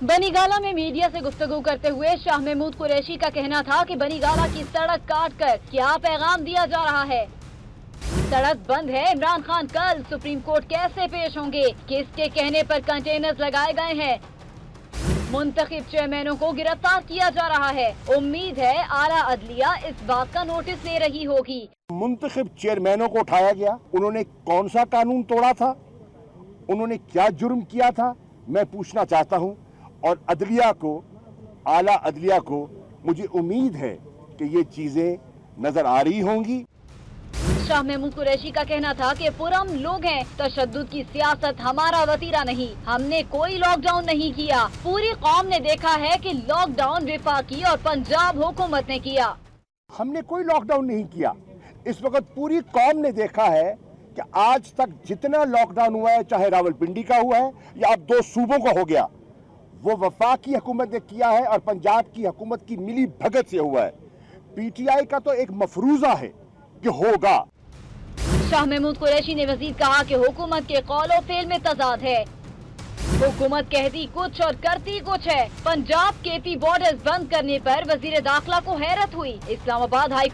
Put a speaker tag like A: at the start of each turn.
A: बनीगाला में मीडिया से गुफ्तगू करते हुए शाह महमूद कुरैशी का कहना था कि बनीगाला की सड़क काट कर क्या पैगाम दिया जा रहा है। सड़क बंद है, इमरान खान कल सुप्रीम कोर्ट कैसे पेश होंगे, किसके कहने पर कंटेनर्स लगाए गए हैं। मुंतखब चेयरमैनों को गिरफ्तार किया जा रहा है। उम्मीद है आला अदलिया इस बात का नोटिस ले रही होगी।
B: मुंतखब चेयरमैनों को उठाया गया, उन्होंने कौन सा कानून तोड़ा था, उन्होंने क्या जुर्म किया था, मैं पूछना चाहता हूं। और अदलिया को, आला अदलिया को मुझे उम्मीद है कि ये चीजें नजर आ रही होंगी।
A: शाह महमूद कुरैशी का कहना था कि पुरम लोग हैं, तशद्दुद की सियासत हमारा वतीरा नहीं, हमने कोई लॉकडाउन नहीं किया। पूरी कौम ने देखा है कि लॉकडाउन वफाकी और पंजाब हुकूमत ने किया।
B: हमने कोई लॉकडाउन नहीं किया। इस वक्त पूरी कौम ने देखा है कि आज तक जितना लॉकडाउन हुआ है, चाहे रावलपिंडी का हुआ है या अब 2 सूबों का हो गया, वो वफाकी हुकूमत ने किया है और पंजाब की हुकूमत की मिली भगत से हुआ है। पीटीआई का तो एक मफरूजा है कि होगा।
A: शाह महमूद कुरैशी ने मजीद कहा कि हुकूमत के कौल और फेल में तजाद है। हुकूमत कहती कुछ और करती कुछ है। पंजाब केपी बॉर्डर्स बंद करने पर वजीर दाखिला को हैरत हुई। इस्लामाबाद हाई